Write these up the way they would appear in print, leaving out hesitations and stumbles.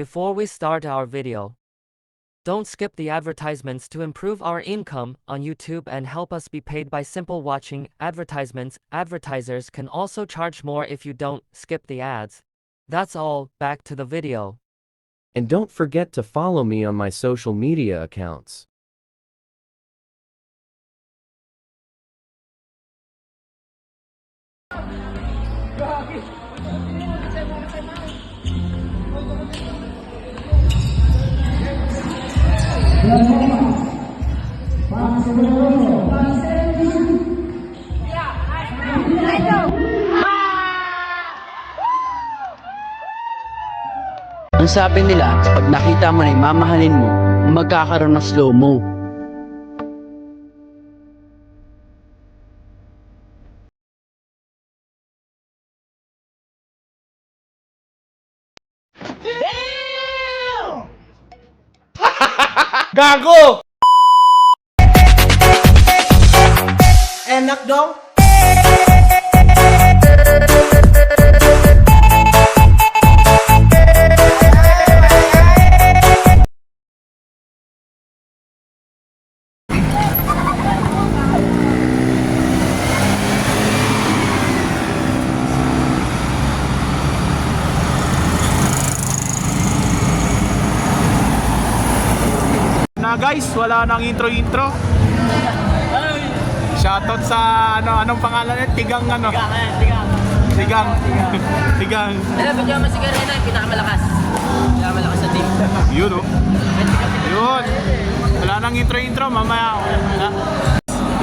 before we start our video. Don't skip the advertisements to improve our income on YouTube and help us be paid by simple watching advertisements. Advertisers can also charge more if you don't skip the ads. That's all, back to the video. And don't forget to follow me on my social media accounts. Ang sabi nila, pag nakita mo na yung mamahalin mo, magkakaroon ng slow-mo. Gago! Enak dong. Na guys, wala nang intro. Shoutout sa anong pangalan niya? Tigang. Alam mo, diyan si Garena yung pinakamalakas sa team. Yun oh. Yun. Wala nang intro, mamaya.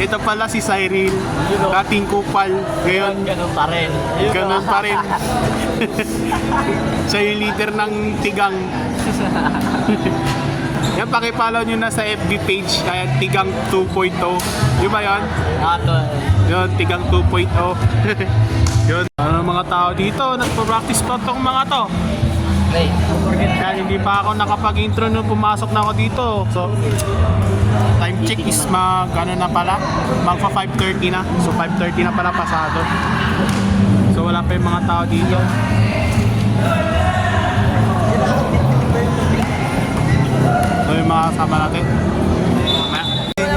Ito pala si Cyril, dating kupal. Ngayon, Ganun pa rin. ganun pa rin. Siya yung leader ng Tigang. Yan, pakipollow nyo na sa FB page, kaya Tigang 2.0. Yun ba yun? Yun, Tigang 2.0. Yun. Ano mga tao dito? Nagpo-practice pa itong mga to. Kaya hindi pa ako nakapag-intro nung pumasok na ako dito. So, time check is magpa 5:30 na. So, 5:30 na pala pasado. So, wala pa yung mga tao dito. So, yung mga kasama natin.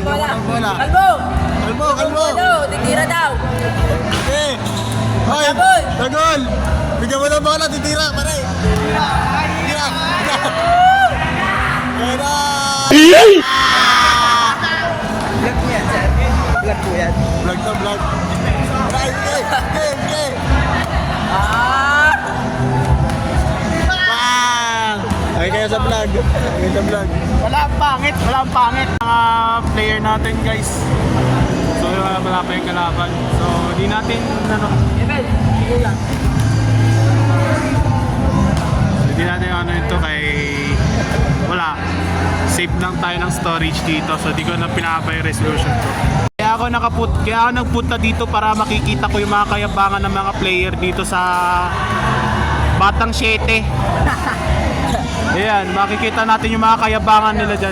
Bola. Kalbo! Titira daw! Eh! Hoy! Tagol! Tagol! Bigyan mo ng bola, titira, pare! Titira! Titira! Vlog to vlog. Okay. Okay kayo sa vlog. Wala ang pangit. Mga player natin guys. So wala pa yung kalaban. So di natin Hindi natin ito kay wala. Save lang tayo ng storage dito. So di ko na pinapa yung resolution ko. Kaya ako nagpunta dito para makikita ko yung mga kayabangan ng mga player dito sa Batang 7. Ayan, makikita natin yung mga kayabangan nila dyan.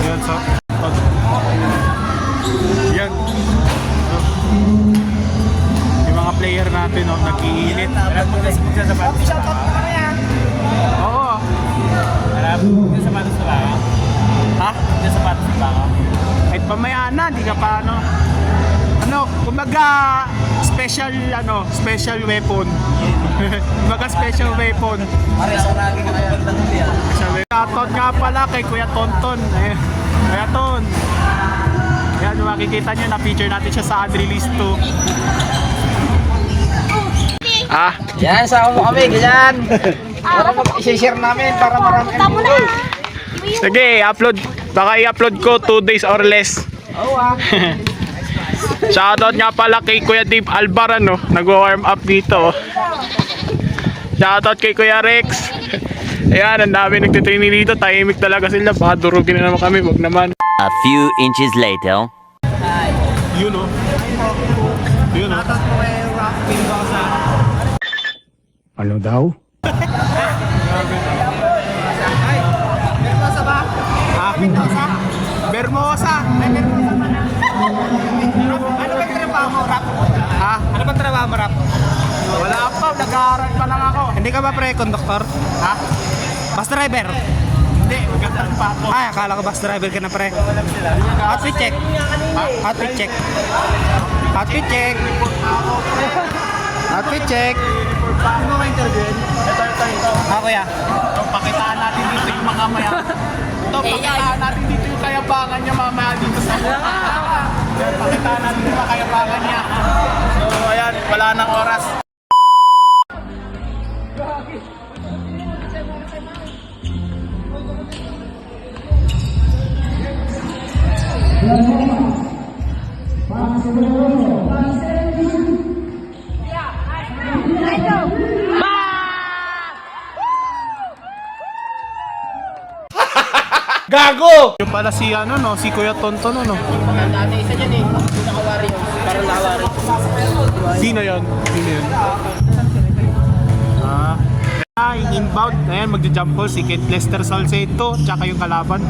Ayan, so yan. Yung mga player natin, nag-iinit. Oo. Yung sapatos na ba? Ha? Yung sapatos na ba? Kahit pamaya na, di ka pa kumbaga special weapon. Kumbaga special weapon. Shoutout nga pala kay Kuya Tonton. Kuya Ton. Yan, makikita nyo, na-feature natin siya sa unreleased 2. Yan, sama mo kami, ganyan. Para mag-share namin, para marami ang buhay. Sige, upload. Baka i-upload ko 2 days or less. Shoutout nga pala kay Kuya Dave Albar, nag-warm up dito. Shoutout kay Kuya Rex. Ayan, ang dami nagtitraining dito. Tahimik talaga sila. Baka durugin na naman kami. Wag naman. A few inches later. Yun o. Ano daw? Bermosa. Ano ba trabaho mo, Rap? Ha? Ano ba trabaho mo, Rap? Wala pa, nag-aaral pa lang ako. Hindi ka ba pre, conductor? Ha? Bus driver? Hindi, magandang pa ako. Ay, akala ko bus driver ka na pre. Outfit check. Outfit check. Outfit check. Outfit check. Paano mo interviewin? Ito. Ako ya. So, pakitaan natin dito yung mga maya. Ito, pakitaan natin dito yung kayabangan niya mamaya dito sa Yan, pakitaan natin yung kayabangan niya. So, ayan, wala nang oras. Gago! Yung pala si ano no, si Kuya Tonton no. Dati isa dyan eh. Nakawari yun. Parang nakawari. Sino yun? Sino yun? Yung inbound. Ayan, magja-jump ball si Kent Lester Salcedo tsaka yung kalaban.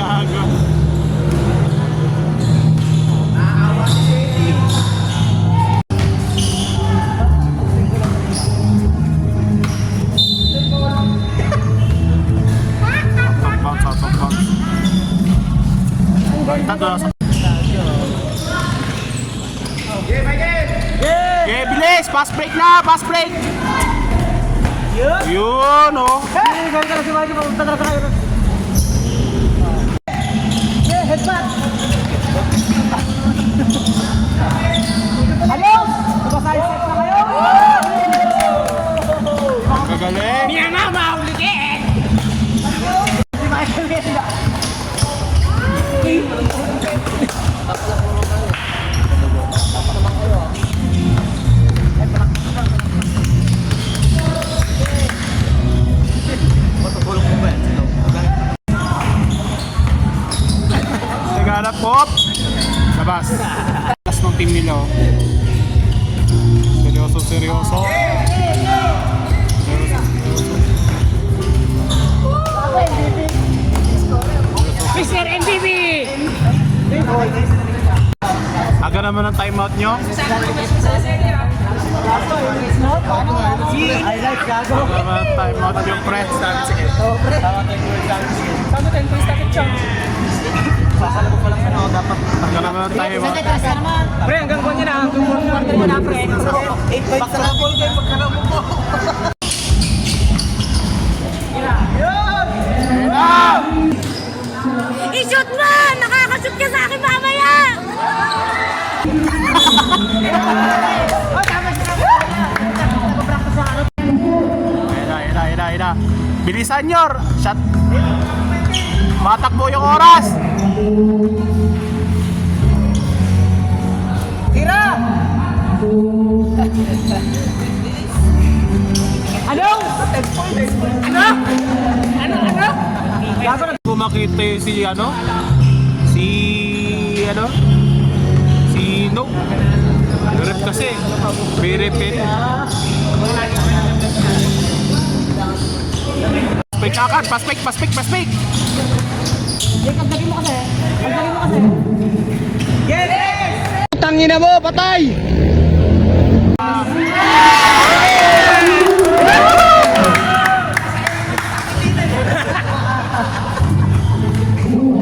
Gago. Okay, bilis! Fast break na! Fast break! Yun, oh! Kagaling! Naghanap pop! Labas! Labas ng team nila, oh. Seryoso, seryoso. Mr. MVP! Aga naman ang timeout nyo. Aga naman ang timeout nyo, pre. Aga naman ang timeout. Pre, hanggang kwan niya na. Hanggang kwan niya na, pre. 8 points na ball game pagkana mo po. I-shoot mo! Nakakashoot ka sa akin mamaya! Ayun na. Bilisan nyo! Shot! Matakbo yung oras! Tira! Ano? Kung makita si No. Rep kasi. Very pen. Paspik kakad, paspik. Pagdagin mo kasi. Tangina mo, patay!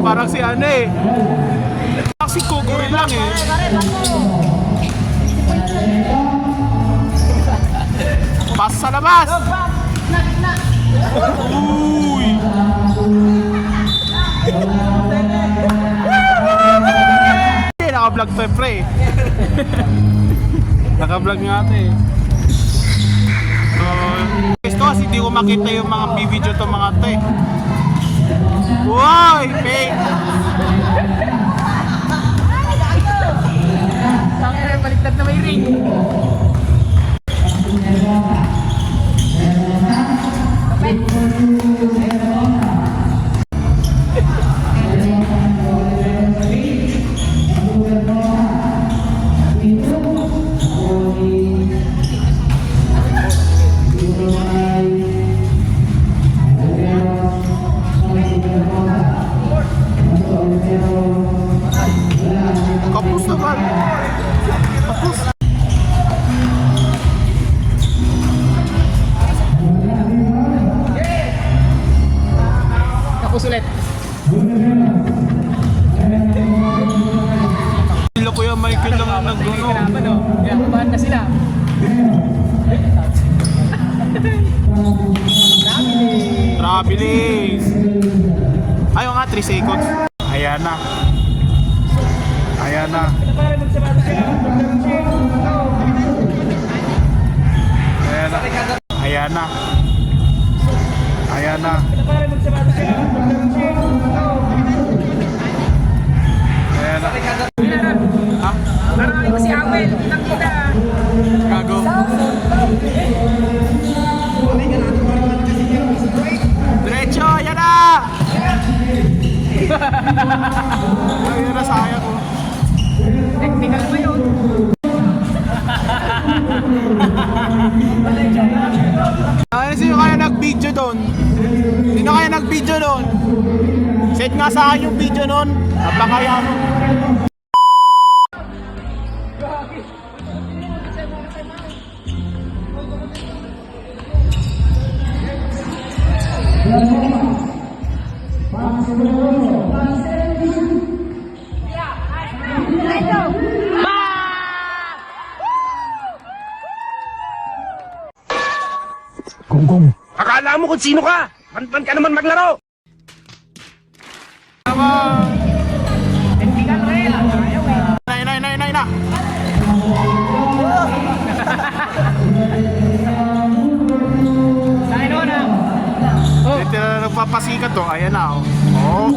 Parang si ano eh. Si Koguri lang eh. Pas sa labas! Uy! naka-vlog to, pre. Naka-vlog nga ito eh. So, gusto kasi di ko makita yung mga video to mga to eh. Woy! Fake! Baliktad na may ring. Kapus naman! Kapus! Tapos ulit. Sila Kuya Michael lang ang nagduno. Kaya kumahan na sila. Trabilis! Ayaw nga, 3 seconds. Ayan na. Ayan na. Ayan na. Ayan na. Ayan na. Ayan na. Ha? Marami ko si Awel. Nakita. Gago. Diretso! Ayan na! Ayan na, sayang ko. Technical ba yun? Ano sino kaya nag-video doon? Sino kaya nag-video doon? Set nga sa akin yung video doon. Napakaya mo. Akala mo kung sino ka? Pan ka naman maglaro! Technical rin. Ayaw eh. Na. Sa akin na. Ito na nagpapasikat to. Ayan na. Oh.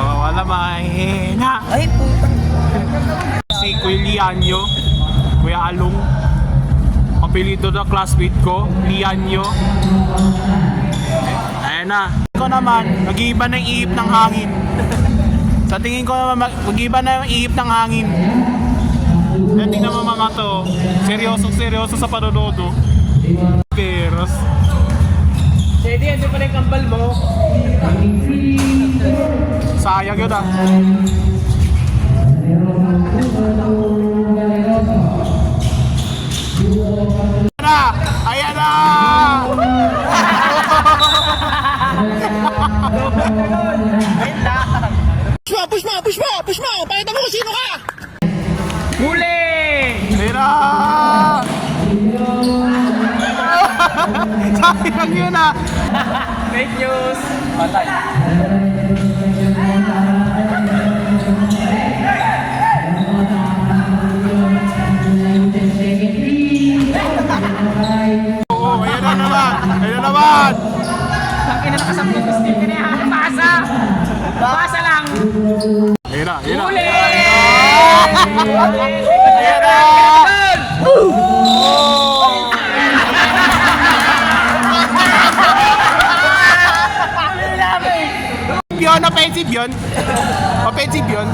Wala mahina. Ay, putang. Si Kuya Lianyo, Kuya Along, apelido na classmate ko, Lianyo. Ayan na. Ito naman, nag-iiba na yung ihip ng hangin. Sa tingin ko naman, mag-iiba na yung ihip ng hangin. Kaya tingnan mo mga to, seryoso sa panonood. Peros. Jadi, ando pala yung kambal mo. Sayang yun ah. Ayan na! Push mo! Pakita mo kung sino ka! Huli! Tira! Sayang yun ah! Fake news! Oo, ayan na naman! Ayan na naman! Tangin na nakasampung gusto ka niya. Pasa! Pasa lang! Ayan na, ayan na! Huli! Ayan na! Yun, offensive yun. Offensive yun.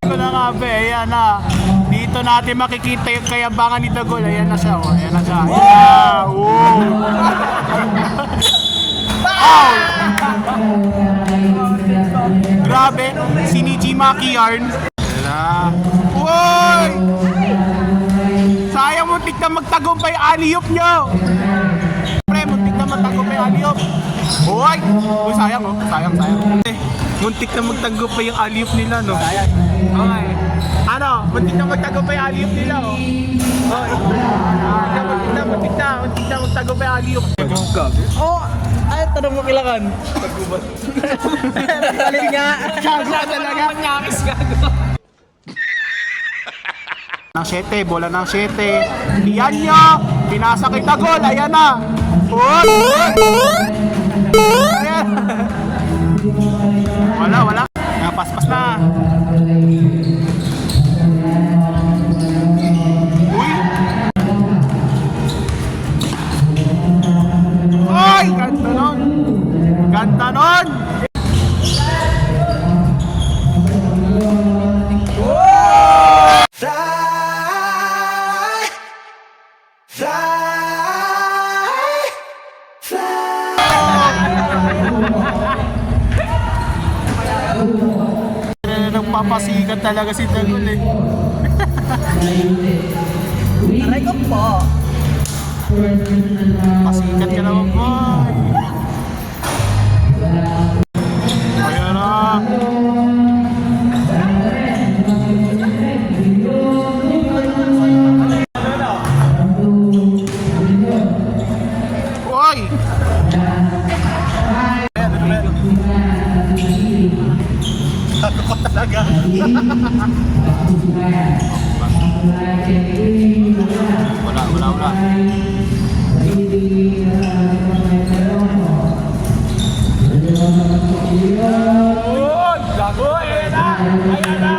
Ito na nga be, ayan na. Dito natin makikita yung kayabangan ni Dagol. Ayan na siya, oh. Ayan na siya. Ayan na. Oh. Ow! Grabe, si Nijimaki Yarn. Ayan na. Uy! Sayang muntik na magtagumpay aliyop nyo. Pre, muntik na magtagumpay aliyop. Uy! Uy, sayang oh. Sayang. Muntik na magtagumpay yung aliyop nila, no? Sayang. Okay. Ano, muntik na magtagumpay aliyop nila, oh. Hoy. Muntik na magtagumpay aliyop. Oh, ay, tanong mo kailangan. Alin nga. Kaya talaga. Manyakis gago. Ng 7, bola ng 7. Iyan nyo. Pinasa kita gol. Ayan na. Gol. Ayan. Wala. Paspas na. Uy. Ay, ganda nun. Ganda nun. Nagpapasikat talaga si Tagol eh. Aray ko po. Pasikat ka naman po. Ayan na. Uy! Ako ko talaga. Wala. Uy! Gago! Ayan na!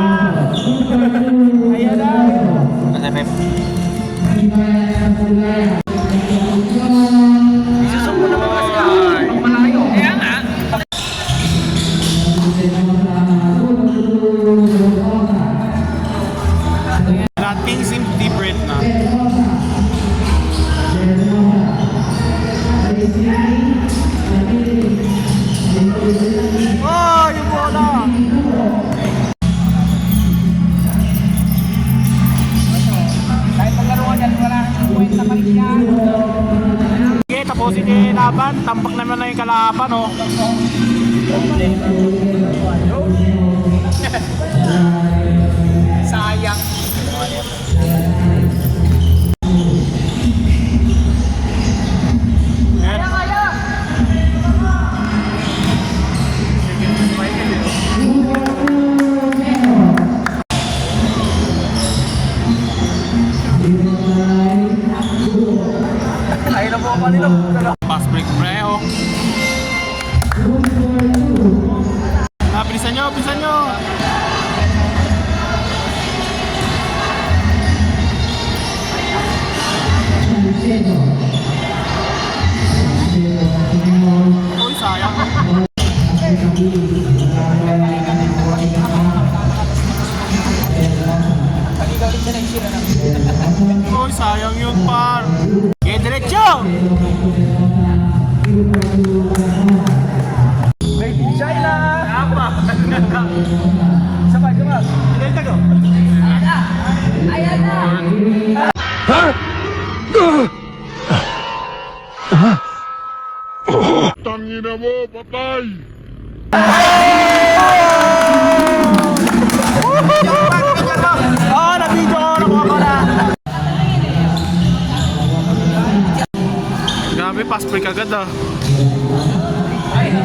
Isusok mo naman kasi ako. Malayo. Kaya nga. Nothing seems different na. Oh, yung bola! Kahit maglaruan dyan, wala nang kwenta pa rin yan. Okay, tapusin niyo yung laban. Tambak naman na yung kalaban, oh. Sayang. Ay, na po ako nila. Pass break pre, oh. Bilisan nyo. Uy, sayang. Uy, sayang yun, par. Okay, diretso! Shaila! Apa? Sabay. Diretso ko. Ayan na! Tangina mo, patay! Oh, na-video ko, nakuha ko na. Grabe, pass break agad ah. Ano?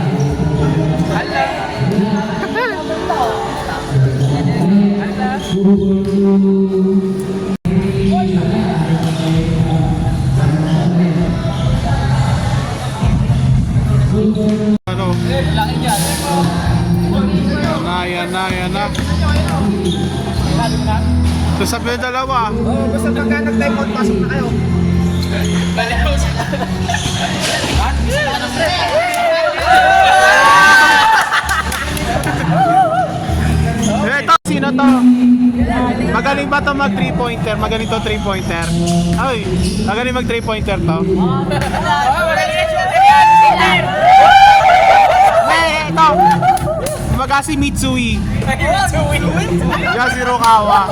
Yan na. So sabi yung dalawa. Basta pagka nag-time out, pasok na kayo. Ito, sino to? Magaling ba to mag 3-pointer? Magaling to 3-pointer? Ay, magaling mag 3-pointer to? Ito! Maga si Mitsui. Yan si Rukawa.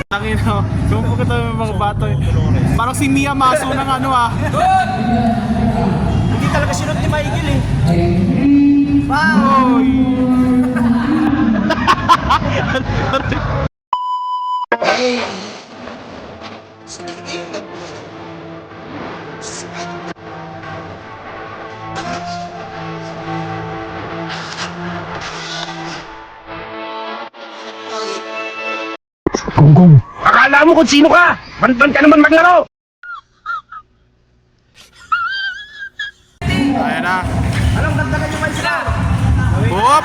Tangin o. Kumpo ka tayo mga bato eh. Parang si Miyamasu ng ano ah. Hindi talaga sinot ni Michael eh. Wow! Gonggong, akala mo kung sino ka? Ban ka naman maglaro! Ayan na. Anong dagdagan nyo ba sila? Boop!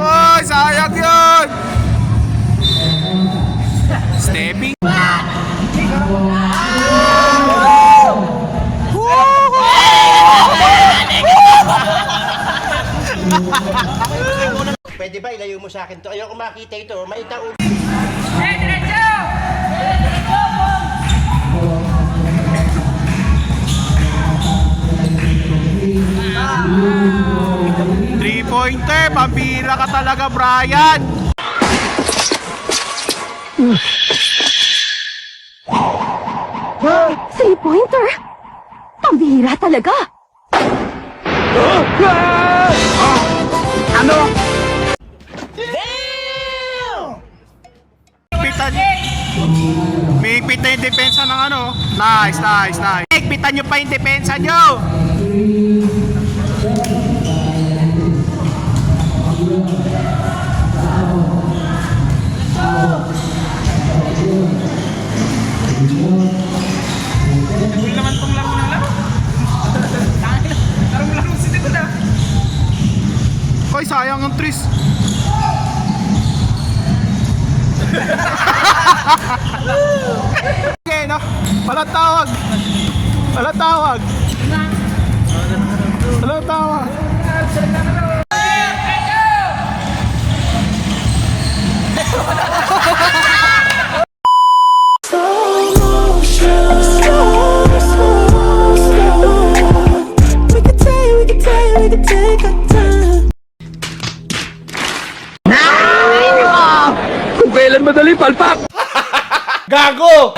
Oy, sayang yun! Stepping. Pwede ba ilayo mo sa akin to? Ayoko makita ito. May taon. Eh, diretso! 3-pointer, pambira ka talaga, Brian! Three-pointer? Pambihira talaga. Ano? Pitan. May pita yung depensa ng ano. Nice. Pitan nyo pa yung depensa nyo. naman tong laro na laro. Larong-laro si dito na. Ay, sayang ang tris. Okay, no? Walang tawag. Kung kailan madali palpak! Gago!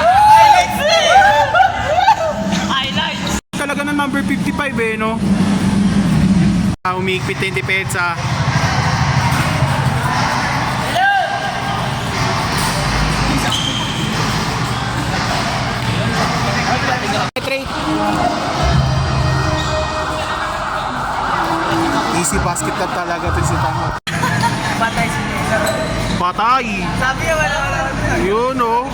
Talaga na number 55 eh, no? Umiikpit na yung depensa. Easy basket ka talaga ito si Tama. Patay si Taylor. Patay! Sabi niya wala. Yun, oh.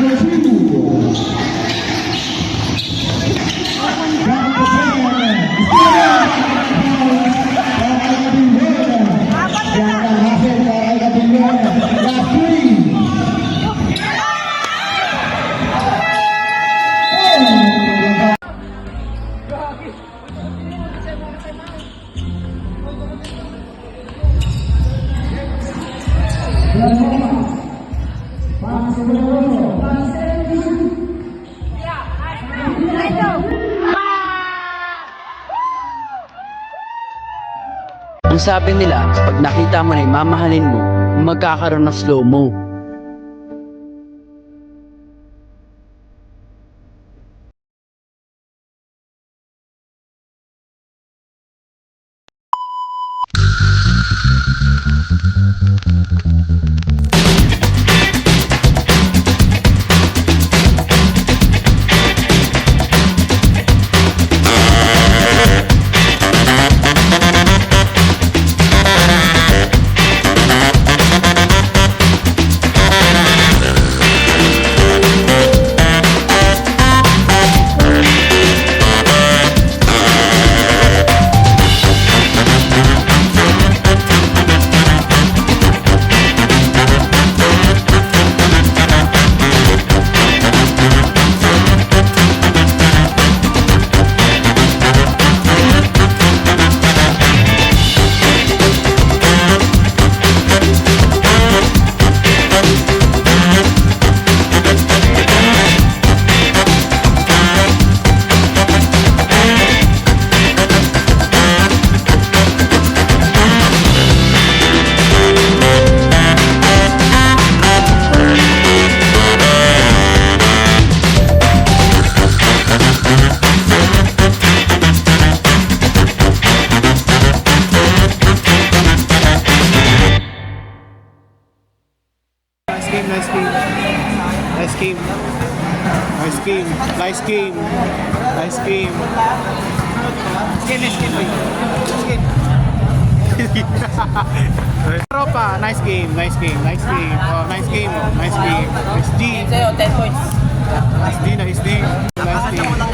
Las Ang sabi nila, pag nakita mo na yung mamahalin mo, magkakaroon ng slow-mo. Nice game. Nice game. Nice game. Nice game. Tropa, nice game. Nice game. Nice game. Oh, nice game. Nice game. Nice G. Sa'yo, 10 points. Nice D. Nice D. Nice game.